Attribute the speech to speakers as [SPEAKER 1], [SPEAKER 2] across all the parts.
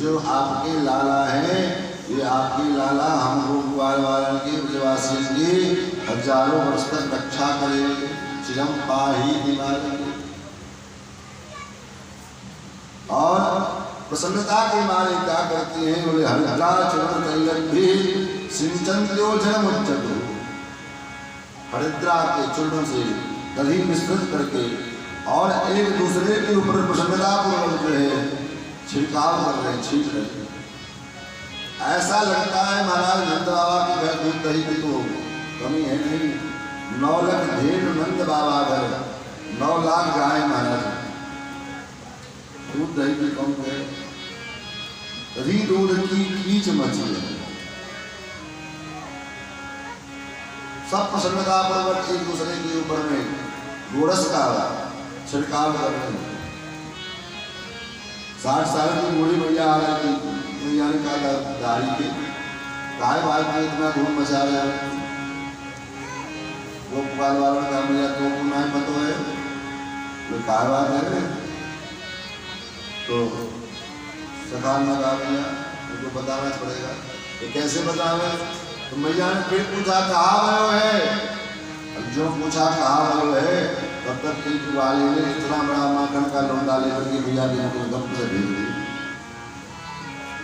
[SPEAKER 1] जो आपके लाला हैं, ये आपके लाला हमको ग्वाल वालन के ब्रजवासियों की हजारों वर्ष तक रक्षा करेंगे, चिरम पाही दिवालेंगे। और प्रसन्नता के मारे क्या करती हैं, बोले हरिद्रा चरण तैलक भी सिंचन योजन उच्चतु। हरिद्रा के चूर्ण से दही मिश्रित करके और एक दूसरे के ऊपर प्रसन्नता पूर्वक जो है छिड़काव कर रहे, छींट रहे। ऐसा लगता है महाराज नंद बाबा की घर दूध दही की तो कमी है नहीं। 9 लाख ढेर नंद बाबा घर, 9 लाख गाय महाराज, दूध दही की कम है। दही दूध की कीच मची है। सब प्रसन्नता पूर्वक एक दूसरे के ऊपर में गोरस का छिड़काव कर रहे हैं। 60 साल की बूढ़ी मैया आ रही थी, मैया ने कहा दाढ़ी के काय बात में इतना धूम मचा रहे हैं। वो पुकार वालों ने कहा मैया तो ना पता है तो काय बात है। तो सखान ने कहा भैया तुमको बताना पड़ेगा। तो कैसे बतावे? तो मैया ने फिर पूछा कहाँ भयो है। जो पूछा कहाँ भयो है, तब तक एक वाले ने इतना बड़ा माखन का लोंडा लेकर के भैया ने उनको गप से भेज दी।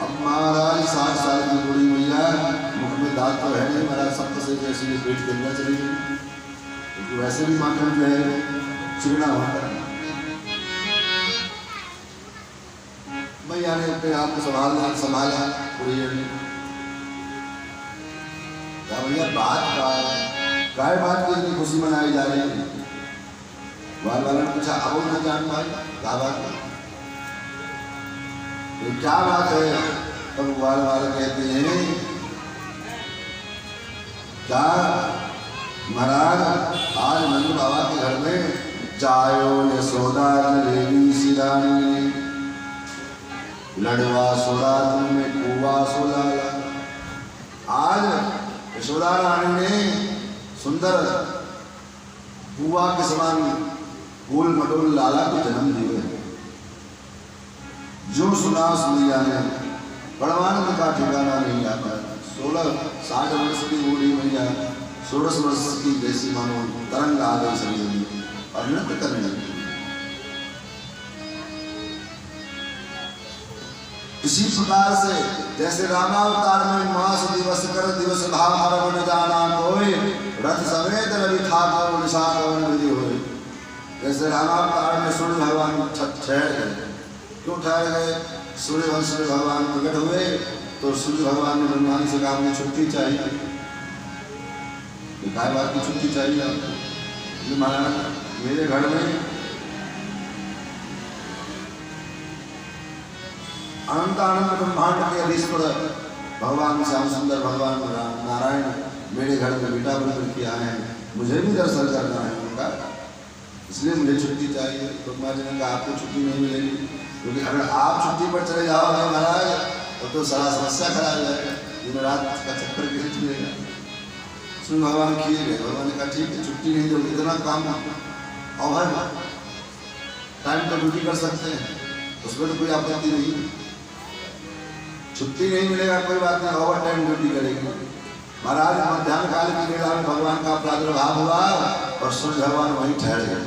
[SPEAKER 1] अब महाराज 60 साल की बूढ़ी मैया, मुख में दांत तो है नहीं, महाराज सब से जैसे पेट के अंदर चली गई, क्योंकि वैसे भी माखन जो है चिकना होता है। मैया ने अपने आप को संभाला पूरी भैया बात काय बात की इतनी खुशी मनाई जा रही है। वाल वाला ने पूछा अब ना जान पाए क्या बात है, तो क्या बात है। तब वाल वाला कहते हैं क्या महाराज आज नंद बाबा के घर में जायो यशोदा देवी सिरानी लड़वा सोड़ा में कुआ सोला। आज यशोदा रानी ने सुंदर कुआ के समान गोल मडोल लाला को जन्म दिए। जो सुना सुनिया ने परमानंद का ठिकाना नहीं आता। 60 वर्ष की बूढ़ी मैया 16 वर्ष की जैसी मानो तरंग आ गई शरीर में और नृत्य करने लगी। इसी प्रकार से जैसे रामावतार में मास दिवस कर दिवस भाव हरवन जाना कोई रथ समेत रवि ठाकुर निशा कवन विधि होए। जैसे रामावतार में सूर्य भगवान ठहर गए। क्यों ठहर गए? सूर्यवंश में भगवान प्रकट हुए तो सूर्य भगवान ने ब्रह्मा से कहा मुझे छुट्टी चाहिए। काय बात की छुट्टी चाहिए आपको? महाराज मेरे घर में अनंत आनंद ब्रह्मांड के अधीश्वर भगवान श्याम सुंदर भगवान नारायण मेरे घर में बेटा बनकर के आए हैं, मुझे भी दर्शन करना है उनका, इसलिए मुझे छुट्टी चाहिए। तो महाराज ने कहा आपको छुट्टी नहीं मिलेगी, क्योंकि अगर आप छुट्टी पर चले जाओगे महाराज तो सारा समस्या खड़ा हो जाएगा, दिन रात का चक्कर खींच लेगा। सुन भगवान किए गए। भगवान ने कहा ठीक है छुट्टी नहीं दोगे, इतना काम ओवर टाइम पर ड्यूटी कर सकते हैं, उसमें तो कोई आपत्ति नहीं। छुट्टी नहीं मिलेगा कोई बात नहीं, ओवर टाइम ड्यूटी करेगी। महाराज मध्याह्न काल की लीला में भगवान का प्रादुर्भाव हुआ और सूर्य भगवान वहीं ठहर गए।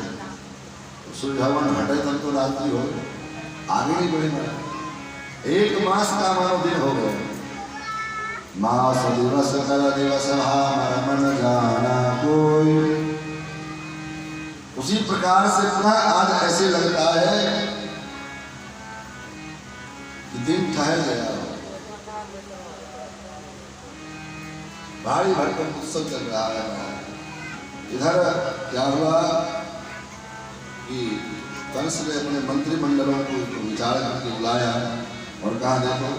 [SPEAKER 1] तो सूर्य भगवान हटे तब तो रात्रि हो गई, आगे नहीं बढ़े। 1 मास का मानो दिन हो गए। मास दिवस कर दिवस मन जाना कोई। उसी प्रकार से पुनः आज ऐसे लगता है कि दिन ठहर गया, भारी भरकम उत्सव चल रहा है। इधर क्या हुआ कि कंस ने अपने मंत्रिमंडलों को विचार करके बुलाया और कहा देखो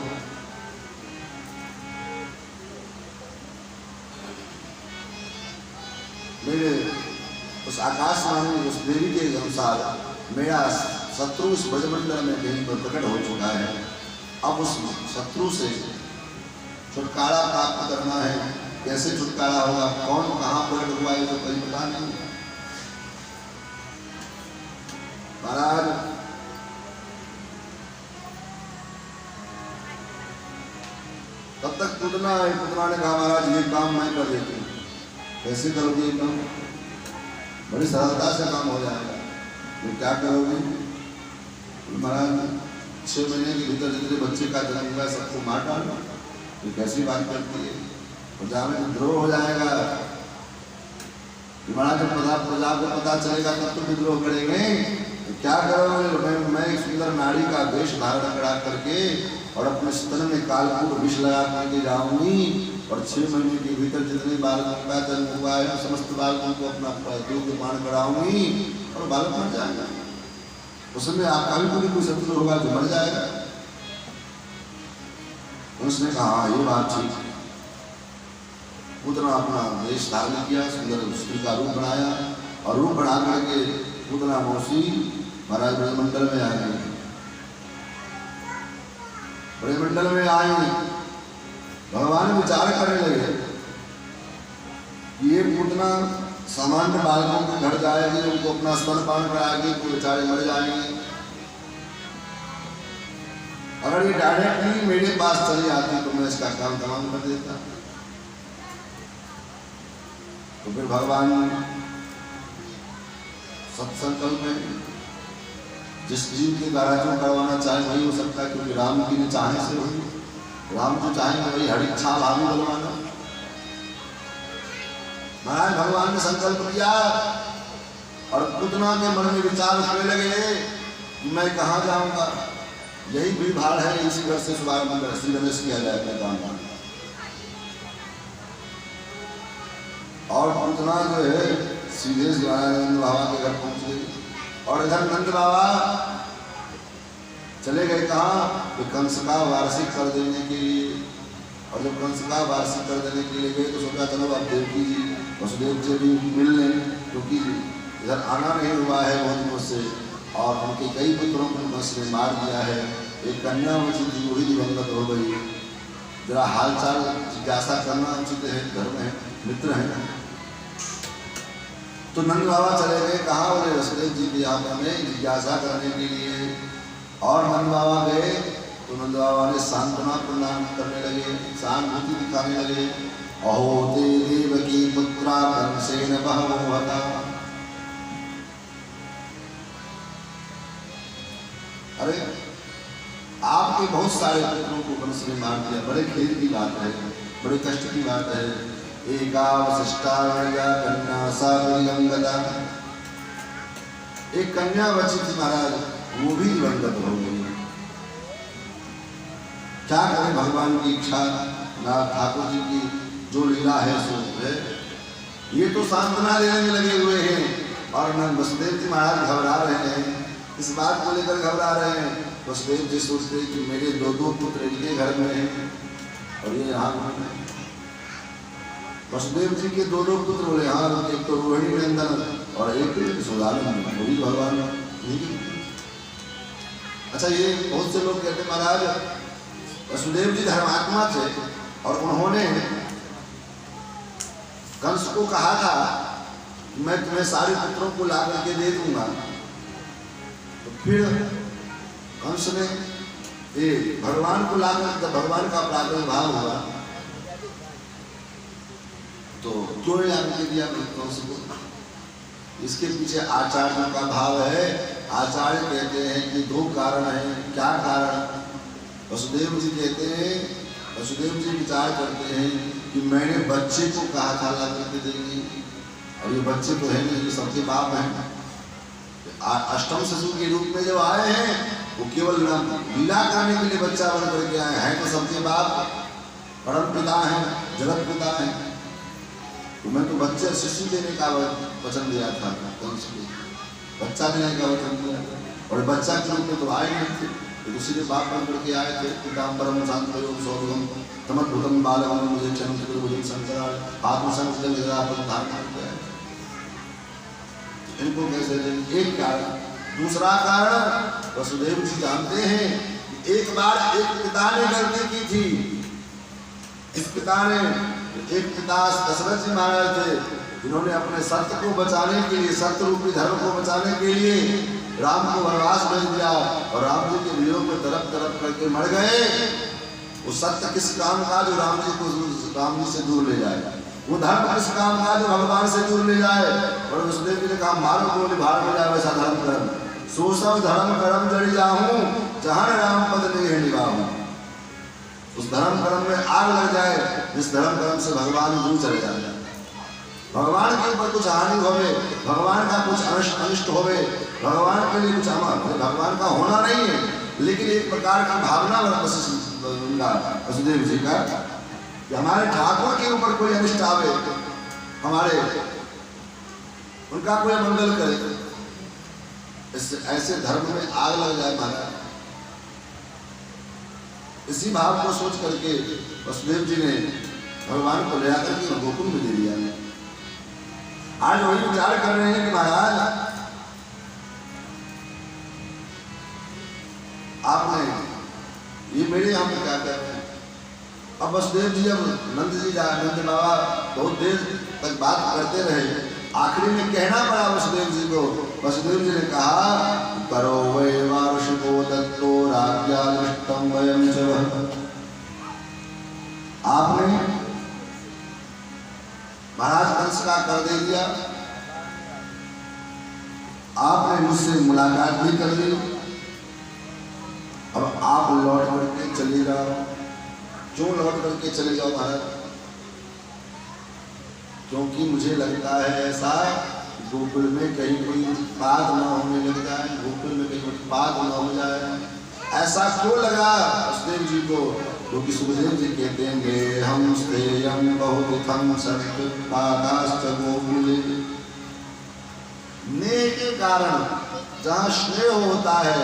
[SPEAKER 1] मेरे उस आकाशवाणी उस देवी के अनुसार मेरा शत्रु उस ब्रजमंडल में कहीं पर प्रकट हो चुका है। अब उस शत्रु से छुटकारा प्राप्त करना है। कैसे छुटकारा होगा, कौन कहाँ प्रकट हुआ है तो कोई पता नहीं। महाराज तब तक पूतना है। पूतना ने कहा महाराज ये काम मैं कर देती हूँ। कैसे करोगे ये काम? बड़ी सरलता से काम हो जाएगा। तो क्या करोगे? महाराज 6 महीने के भीतर जितने बच्चे का जन्म हुआ सबको मार डालना। ये कैसी बात करती है? प्रजा में विद्रोह हो जाएगा। महाराज जब प्रजा को पता चलेगा तब तो विद्रोह करेंगे। तो क्या करोगे? मैं एक सुंदर नारी का वेश धारण करा करके और अपने स्तन में कालकूट विष लगा करके जाऊंगी और 6 महीने के भीतर जितने बालकों का जन्म हुआ है समस्त बालकों को अपना दूध पान कराऊंगी और बालक मर जाएगा। उसमें आपका भी कोई शत्रु होगा जो मर जाएगा। उसने कहा ये बात ठीक। पूतना अपना वेश धारण किया, सुंदर स्त्री का रूप बनाया और रूप बना करके पूतना मौसी महाराज ब्रजमंडल में आ गई। ब्रजमंडल में आए, भगवान विचार करने लगे ये पूतना सामान्य बालकों के घर जाएगी, उनको अपना स्तनपान कराएगी तो बेचारे मर जाएंगे। अगर ये डायरेक्टली मेरे पास चली आती तो मैं इसका काम तमाम कर देता। तो फिर भगवान सत्संकल्प में जिस जीव के द्वारा जो करवाना चाहे वही हो सकता है, क्योंकि राम की ने चाहे से हुई। राम जो चाहेंगे वही हरिच्छा भावी बलवाना। महाराज भगवान ने संकल्प किया और पूतना के मन में विचार उठने लगे मैं कहाँ जाऊंगा, यही भीड़ भाड़ है, इसी घर से शुभारंभ श्री गणेश किया जाए अपने काम। और पूतना जो है सीधे नंद बाबा के घर पहुंच गई और इधर नंद बाबा चले गए कहाँ? तो कंस का वार्षिक कर देने के लिए। और जब कंस का वार्षिक कर देने के लिए गए तो सोचा चलो अब देवकी जी वसुदेव से भी मिल लें, क्योंकि इधर आना नहीं हुआ है बहुत दिनों से और उनके कई पुत्रों को कंस ने मार दिया है। एक कन्या बची थी वो भी दिवंगत हो गई। जरा हाल चाल जिज्ञासा करना उचित है, धर्म है, मित्र है। तो नंद बाबा चले गए कहाँ? बोले वसुदेव जी के यहाँ में जिज्ञासा करने के लिए। और नंद बाबा गए तो नंद बाबा ने सांत्वना प्रदान करने लगे, सहानुभूति दिखाने लगे। अहो ते देवकी पुत्रा कंसेन बहवो हता। अरे आपके बहुत सारे पुत्रों को कंस ने मार दिया, बड़े खेद की बात है, बड़े कष्ट की बात है। एका वशिष्ठा कन्या सा दिवंगता। एक कन्या बची थी महाराज, वो भी दिवंगत हो गई। क्या करें, भगवान की इच्छा, ना ठाकुर जी की जो लीला है सो है। ये तो सांत्वना देने में लगे हुए हैं और न वसुदेव जी महाराज घबरा रहे हैं। इस बात को लेकर घबरा रहे हैं। वसुदेव जी सोचते कि मेरे 2 पुत्र इनके घर में हैं और ये यहाँ। वसुदेव जी के 2 पुत्र बोले हाँ, एक तो रोहिणी नंदन और एक सुदानंद, वो भी भगवान। अच्छा, ये बहुत से लोग कहते महाराज वसुदेव जी धर्मात्मा थे और उन्होंने कंस को कहा था मैं तुम्हें सारे पुत्रों को ला करके दे दूंगा। तो फिर कंस ने भगवान को लाकर, जब भगवान का प्रादुर्भाव हुआ तो क्यों नहीं दिया कंस को? इसके पीछे आचार्यों का भाव है। आचार्य कहते हैं कि 2 कारण हैं। क्या कारण? वसुदेव जी कहते हैं, वसुदेव जी विचार करते हैं कि मैंने बच्चे को कहा था ला करके देंगे और ये बच्चे तो है नहीं, सबके बाप हैं। अष्टम शिशु के रूप में जो आए हैं वो केवल लीला करने के लिए बच्चा बन करके आए हैं, तो सबके बाप परम पिता हैं, जगत पिता हैं। तो मैं तो बच्चे शिशु देने का वचन दिया था, बच्चा देने का वचन दिया था और बच्चा के रूप में तो आए नहीं थे, तो दूसरे बाप बन करके आए थे। पिताम परम शांत सौभम तमद्भुतम बालकम मुझे क्षण मुझे संकर आत्मसंग धारण किया है। इनको कैसे देंगे? एक कारण। दूसरा कारण, वसुदेव जी जानते हैं कि एक बार एक पिता ने गलती की थी। इस पिता ने, एक पिता दशरथ जी महाराज थे जिन्होंने अपने सत्य को बचाने के लिए, सत्य रूपी धर्म को बचाने के लिए राम को वनवास भेज दिया और राम जी के वीरों को तरफ तरफ करके मर गए। वो सत्य किस काम का जो राम जी से दूर ले जाए, वो धर्म किस काम का जो भगवान से दूर ले जाए। और वसुदेव जी ने कहा मारो बोले भार में जाए वैसा धर्म कर्म, सो सब धर्म कर्म जड़ी जाऊं जहां राम पद नहीं निभाऊं। उस धर्म कर्म में आग लग जाए जिस धर्म कर्म से भगवान दूर चले जाए, भगवान के ऊपर कुछ हानि होवे, भगवान का कुछ अनिष्ट होवे, भगवान के लिए कुछ अमर भगवान का होना नहीं है, लेकिन एक प्रकार की भावना उनका वसुदेव जी का कि हमारे ठाकुर के ऊपर कोई अनिष्ट आवे, हमारे उनका कोई मंगल करे, ऐसे धर्म में आग लग जाए महाराज। इसी भाव को सोच करके वसुदेव जी ने भगवान को ले आकर के गोकुल में दे दिया। आज वही विचार कर रहे हैं कि महाराज आपने ये मेरे यहाँ पे क्या कर रहे हैं। अब वसुदेव जी जब नंद बाबा बहुत देर तक बात करते रहे, आखिरी में कहना पड़ा वसुदेव जी को। वसुदेव जी ने कहा करो वै वार्षिको दत्तो राज्यानिष्टं वयं च। आपने महाराज कंस का कर दे दिया, आपने मुझसे मुलाकात भी कर ली, अब आप लौट करके चले जाओ। क्यों लौट करके चले जाओ महाराज? क्योंकि मुझे लगता है ऐसा गोकुल में कहीं कोई उत्पाद न होने लग जाए, गोकुल में कहीं उत्पाद न हो जाए। ऐसा क्यों लगा वसुदेव जी को? क्योंकि सुखदेव जी कहते हैं हम स्तेयं बहुविधं सत्पादाश्च गोकुले। नेह के कारण जहाँ स्नेह होता है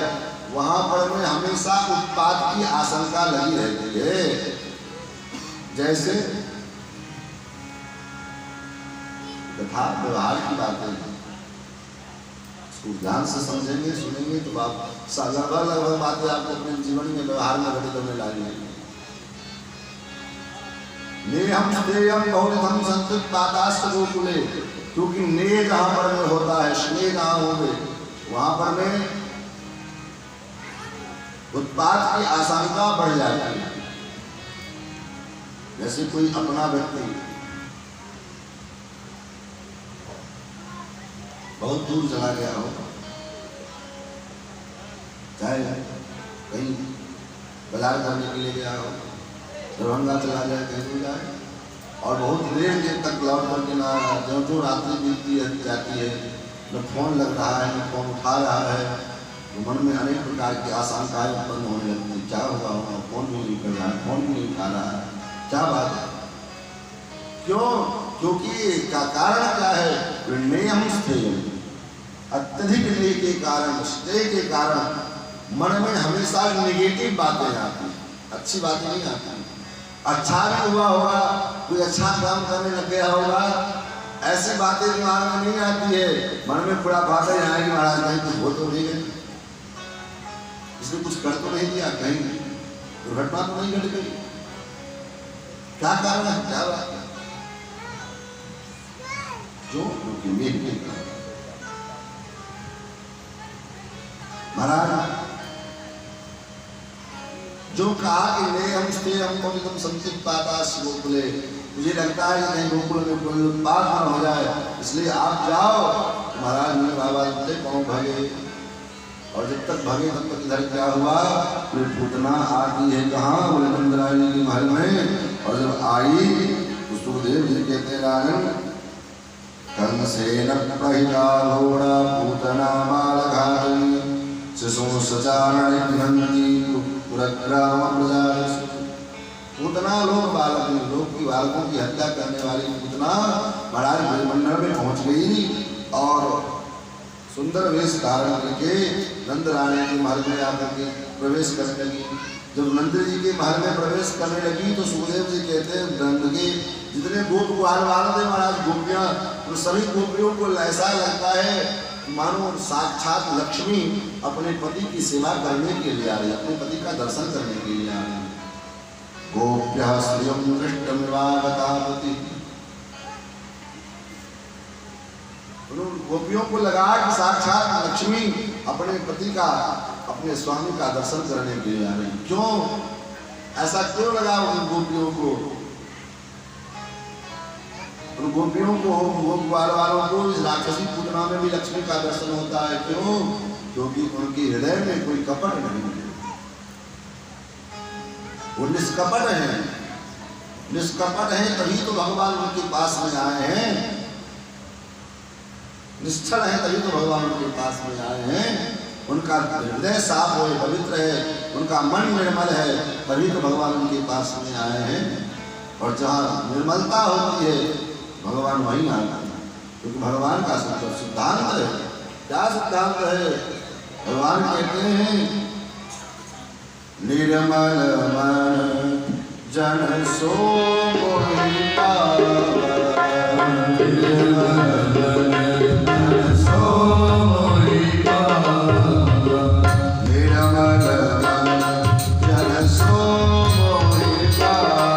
[SPEAKER 1] वहां पर में हमेशा उत्पाद की आशंका लगी रहती है। जैसे तथा व्यवहार की बातें हैं, इसको ध्यान से समझेंगे सुनेंगे तो आप लगभग बातें आपको अपने जीवन में व्यवहार में घटित होने लगेंगी। नेहं स्तेयं बहुविधं सत्पादाश्च गोकुले, क्योंकि नेह जहां पर में होता है, स्नेह जहां होंगे वहां पर में उत्पाद की आशंका बढ़ जाती है। जैसे कोई अपना व्यक्ति बहुत दूर चला गया हो, चाहे कहीं बाजार करने के लिए गया हो, दरभंगा चला जाए, कहीं भी जाए, और बहुत देर तक लौट करके ना जो रात्रि बीतती जाती है, न फोन लग रहा है न फोन उठा रहा है, तो मन में अनेक प्रकार की आशंकाएं उत्पन्न होने लगती है। क्या हुआ होगा, फोन भी नहीं कर रहा है, फोन भी नहीं उठा रहा है, क्या बात है? क्यों? क्योंकि का कारण क्या है? नेहं स्तेयं, अत्यधिक नेह के कारण, स्नेह के कारण मन में हमेशा नेगेटिव बातें आती, अच्छी बातें नहीं आती। अच्छा भी हुआ होगा, कोई अच्छा काम करने लग गया होगा, ऐसी बातें दिमाग में नहीं आती है, मन में पूरा बातें आएगी महाराज कहीं कुछ हो तो नहीं गई, इसने कुछ कर तो नहीं दिया, कहीं दुर्घटना तो नहीं घट गई, क्या कारण है, क्या बात है? जो क्योंकि नेह के कारण। महाराज जो कहा कि नेहं स्तेयं बहुविधं सत्पादाश्च गोकुले, मुझे लगता है कि कहीं गोकुल में कोई उत्पाद न हो जाए, इसलिए आप जाओ। महाराज ने बाबा से पाँव भागे, और जब तक भागे तब तक इधर क्या हुआ, फिर पूतना आती है कहाँ, बोले नंदरानी के महल में। और जब आई तो सुखदेव जी कहते राजन कंसेन प्रहिता घोड़ा पूतना बालघातनी शिशु सचारण पुरग्राम प्रजा। पूतना लोग की बालकों की हत्या करने वाली पूतना महाराज ब्रह्मंडल में पहुंच गई और सुंदर वेश धारण करके नंद रानी के महल में आकर के प्रवेश करने लगी। जब नंद जी के महल में प्रवेश करने लगी तो सुखदेव जी कहते हैं नंद के जितने गोप ग्वाल वाले थे महाराज गोपियां, उन सभी गोपियों को ऐसा लगता है मानो साक्षात लक्ष्मी अपने पति की सेवा करने के लिए आ रही, अपने पति का दर्शन करने के लिए आ रही। गोप्यः श्रियं दृष्टमिवागतापति, गोपियों को लगा कि साक्षात लक्ष्मी अपने पति का, अपने स्वामी का दर्शन करने के लिए आ रही। क्यों? ऐसा क्यों लगा उन गोपियों को, उन गोपियों को, गोप वालों को इस राक्षसी पूतना में भी लक्ष्मी का दर्शन होता है। क्यों? क्योंकि उनके हृदय में कोई कपट नहीं है, वो निष्कपट है। निष्कपट है तभी तो भगवान उनके पास में आए हैं, निष्ठल है तभी तो भगवान उनके पास में आए हैं। उनका हृदय साफ है, पवित्र है, उनका मन निर्मल है, तभी तो भगवान उनके पास में आए हैं। और जहाँ निर्मलता होती है भगवान वहीं आते हैं, क्योंकि भगवान का सिद्धांत है। क्या सिद्धांत है? भगवान कहते हैं निर्मल मन जन सो मोहि पावै, निर्मल मन जन सो मोहि पावै, निर्मल मन जन सो मोहि पावै,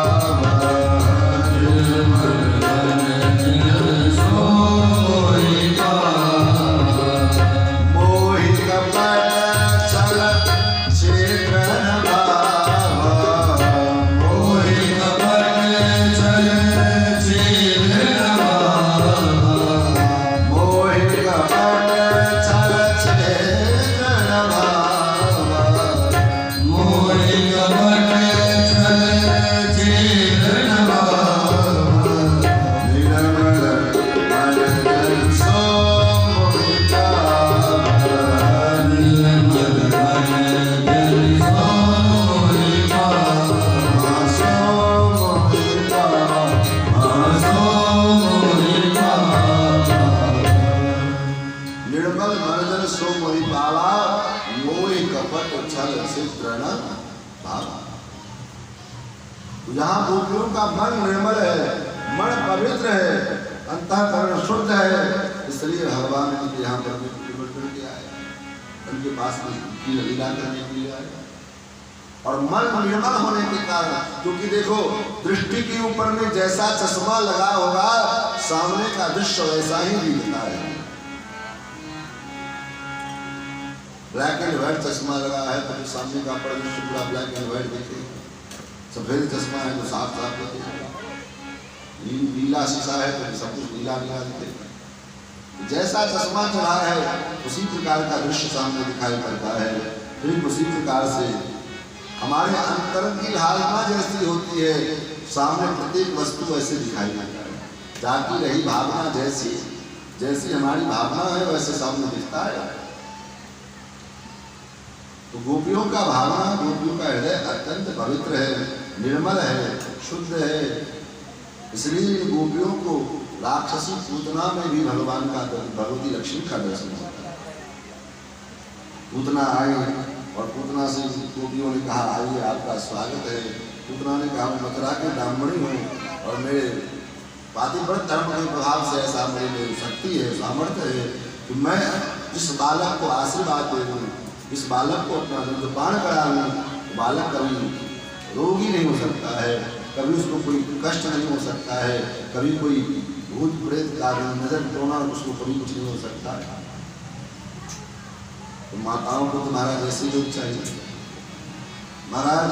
[SPEAKER 1] निर्मल मन जन सो मोहि पावै, मोहि कपट छल क्षेत्र जहाँ गोपियों का मन निर्मल है, मन पवित्र है, अंतःकरण शुद्ध है, इसलिए भगवान उनके यहाँ पर के आए, उनके पास में लीला करने के लिए आए। और मन निर्मल होने के कारण, क्योंकि देखो दृष्टि के ऊपर में जैसा चश्मा लगा होगा सामने का दृश्य वैसा ही दिखता है। ब्लैक एंड व्हाइट चश्मा लगा है तो सामने का दृश्य पूरा ब्लैक एंड व्हाइट दिखेगा। सफेद चश्मा है तो साफ साफ दिखेगा। नीला शीशा है तो सब कुछ नीला नीला दिखेगा। जैसा चश्मा चढ़ा है उसी प्रकार का दृश्य सामने दिखाई पड़ता है। ठीक उसी प्रकार से हमारे अंतर की धारणा जैसी होती है, सामने प्रत्येक वस्तु ऐसे दिखाई देता है। जाती रही भावना जैसी, जैसी हमारी भावना है वैसे सामने दिखता है। तो गोपियों का भावना, गोपियों का हृदय अत्यंत पवित्र है, निर्मल है, शुद्ध है। इसलिए गोपियों को राक्षसी पूतना में भी भगवान का, भगवती लक्ष्मी का दर्शन होता है। पूतना आई और पूतना से गोपियों ने कहा आइए आपका स्वागत है। पूतना ने कहा मैं मथुरा के ब्राह्मणी हूँ और मेरे पातिव्रत धर्म के प्रभाव से ऐसा मेरी शक्ति है, सामर्थ्य है कि मैं जिस बालक को आशीर्वाद दे दूँ, इस बालक को अपना दुर्पान करा लूँ, बालक कभी रोगी नहीं हो सकता है, कभी उसको कोई कष्ट नहीं हो सकता है, कभी कोई भूत प्रेत का नजर टोना उसको कभी कुछ नहीं हो सकता है। तो माताओं को तुम्हारा जैसे लोग चाहिए। महाराज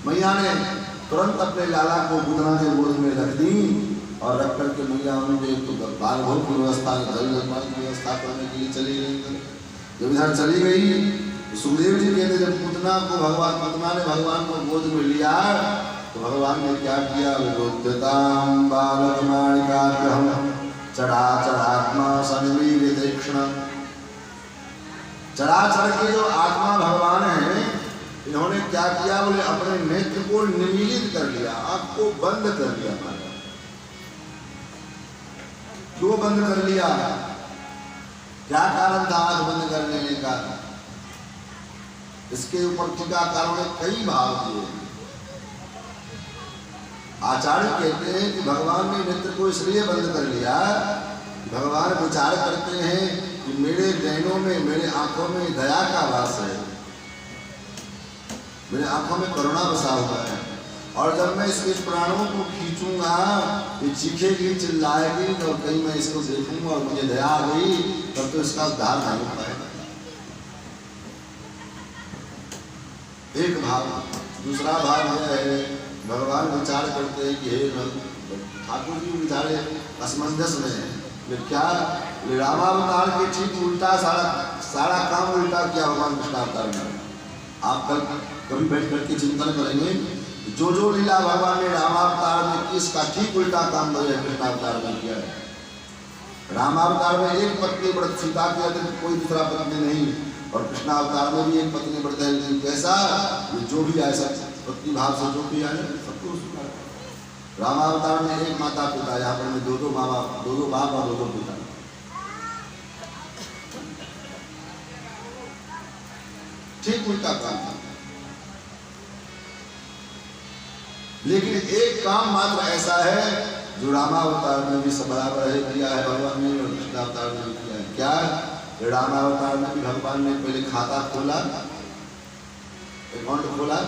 [SPEAKER 1] मैया ने तुरंत अपने लाला को पूतना के गोद में रख दी और रख करके मैया उनके बाल भोग की व्यवस्था, जल जलपान की व्यवस्था करने के लिए चली गई। जब इधर चली गई सुखदेव जी कहते जब पूतना ने भगवान को गोद में लिया तो भगवान ने क्या किया? विबुद्धतां बालकमाणिकाग्रहं चराचरात्मा सन्मीलितेक्षण। चराचर के जो आत्मा भगवान है, इन्होंने क्या किया? बोले अपने नेत्र को निमीलित कर लिया, आंख को बंद कर लिया। क्यों बंद कर लिया? क्या कारण था आंख बंद कर लेने का? इसके ऊपर टीकाकारों ने कई भाव दिए। आचार्य कहते हैं कि भगवान ने नेत्र को इसलिए बंद कर लिया, भगवान विचार करते हैं कि मेरे नैनों में, मेरे आंखों में दया का वास है, मेरे आंखों में करुणा बसा हुआ है, और जब मैं इसके प्राणों को खींचूंगा ये चीखेगी, चिल्लाएगी, और कहीं मैं इसको देखूंगा और मुझे दया आ गई, तब तो इसका उद्धार नहीं हो पाएगा। एक भाव। दूसरा भाव यह है, भगवान विचार करते हैं कि हे ठाकुर जी बेचारे असमंजस में है, क्या रामावतार के ठीक उल्टा सारा काम उल्टा किया भगवान कृष्णावतार में। आप कल कभी बैठ करके चिंतन करेंगे, जो जो लीला भगवान ने रामावतार में की, इसका ठीक उल्टा काम कृष्णावतार में किया है। रामावतार में एक पत्नी व्रत सीता के अतिरिक्त कोई दूसरा पत्नी नहीं, और कृष्णावतार में भी एक पत्नी व्रत है। लेकिन कैसा, जो भी आए सब पत्नी भाव से जो भी आए सबको स्वीकार। रामावतार में एक माता पिता, यहाँ पर दो दो माँ बाप, दो दो बाप और दो दो पिता। ठीक उल्टा काम था। लेकिन एक काम मात्र ऐसा है जो रामावतार में भी सब बराबर है किया है भगवान ने, और कृष्णावतार में भी किया है। क्या, रामावतार में भी भगवान ने पहले खाता खोला, अकाउंट खोला,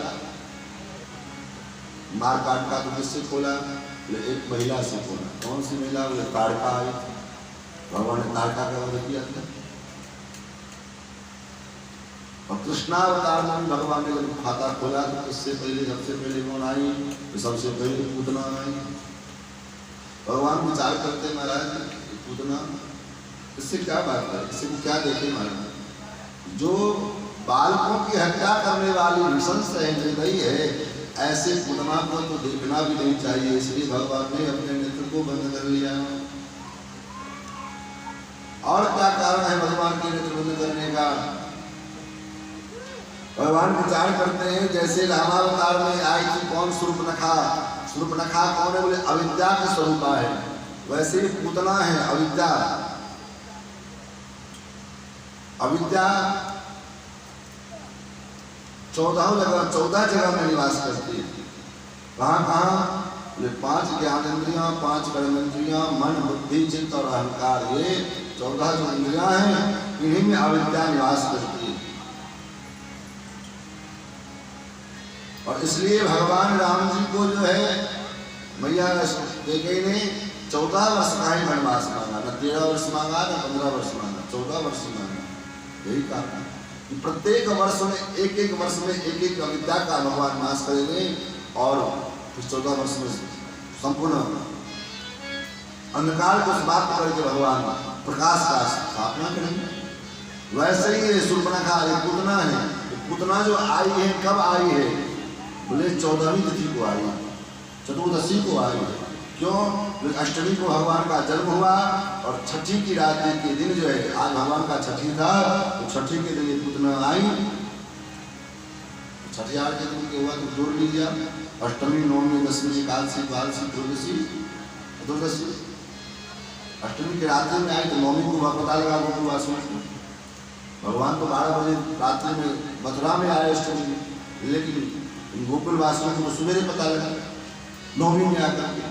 [SPEAKER 1] मार काट का तो किससे खोला, एक महिला से खोला। कौन सी महिला, बोले ताड़का आई थी। भगवान ने ताड़का का वध किया था। और कृष्णावतार में भी भगवान ने जब खाता खोला तो इससे पहले सबसे पहले कौन आई, तो सबसे पहले पूतना आई। भगवान विचार करते महाराज, पूतना इससे क्या बात है, इससे क्या देखे महाराज, जो बालकों की हत्या करने वाली नृशंस हृदयी है, ऐसे पूतना को तो देखना भी नहीं चाहिए। इसलिए भगवान ने अपने नेत्र को बंद कर लिया। और क्या कारण है भगवान के नेत्र बंद करने का? भगवान विचार करते हैं, जैसे रामावतार में आई थी कौन, शूर्पणखा। शूर्पणखा कौन है, बोले अविद्या के स्वरूपा है। वैसे ही पूतना है अविद्या। अविद्या 14 जगह में निवास करती है। कहाँ कहाँ, ये 5 ज्ञानेंद्रियां, 5 कर्मेंद्रियां, मन बुद्धि चित्त और अहंकार, ये 14 जो इंद्रियां हैं, इन्हीं में अविद्या निवास करती है। और इसलिए भगवान राम जी को जो है मैया कैकेयी ने 14 वर्ष का ही वनवास मांगा, न 13 वर्ष मांगा, न 15 वर्ष मांगा, 14 वर्ष मांगा। यही कारण कि प्रत्येक वर्ष में एक वर्ष में एक अविद्या का भगवान नाश करेंगे, और फिर 14 वर्ष में संपूर्ण अंधकार को समाप्त करके भगवान प्रकाश का स्थापना करेंगे। वैसे ही शूर्पणखा पूतना है। पूतना जो आई है, कब आई है, बोले 14वीं तिथि को आई, चतुर्दशी को आई। क्यों, अष्टमी को भगवान का जन्म हुआ, और छठी की रात के दिन जो है, आज भगवान का छठी था, तो छठी के दिन ये पूतना आई। छठियार के दिन के हुआ तो जोड़ लीजिए, अष्टमी, नवमी, दशमी, एकादशी, द्वादशी, त्रयोदशी, चतुर्दशी। अष्टमी की रात्रि में आई तो नवमी को पता लगा गोकुलवास में। भगवान तो 12 बजे रात्रि में मथुरा में आए अष्टमी में, लेकिन गोकुलवासियों को सवेरे पता लगा नवमी में आकर के।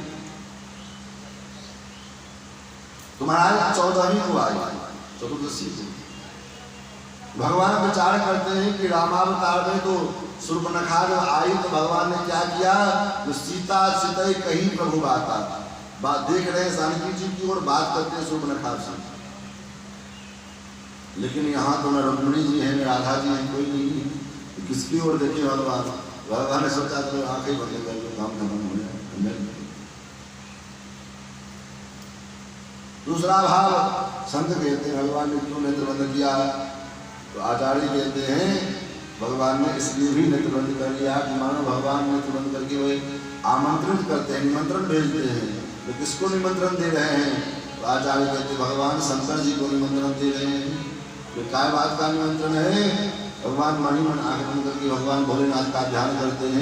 [SPEAKER 1] तो महाराज 14वीं को आई, चतुर्दशी को। भगवान विचार करते हैं कि रामावतार में तो शूर्पणखा जब आई तो भगवान ने क्या किया, तो सीता सीता कहीं प्रभु बात देख रहे हैं, जानकी जी की ओर बात करते हैं शूर्पणखा से। लेकिन यहाँ तो न रुक्मिणी जी है, न राधा जी है, कोई नहीं है, तो किसकी ओर देखे भगवान? भगवान ने सोचा तो आंखें बंद कर लो, काम खत्म हो गया। दूसरा भाव संत कहते हैं भगवान ने क्यों नेत्र बंद किया, तो आचार्य कहते हैं भगवान ने इसलिए भी नेत्र बंद कर लिया कि मानो भगवान नेत्र बंद करके वह आमंत्रित करते हैं, निमंत्रण भेजते हैं। तो किसको निमंत्रण दे रहे हैं? तो आचार्य कहते हैं भगवान शंकर जी को निमंत्रण दे रहे हैं। तो क्या बात का निमंत्रण है? भगवान मन ही मन आंख बंद करके भगवान भोलेनाथ का ध्यान करते हैं।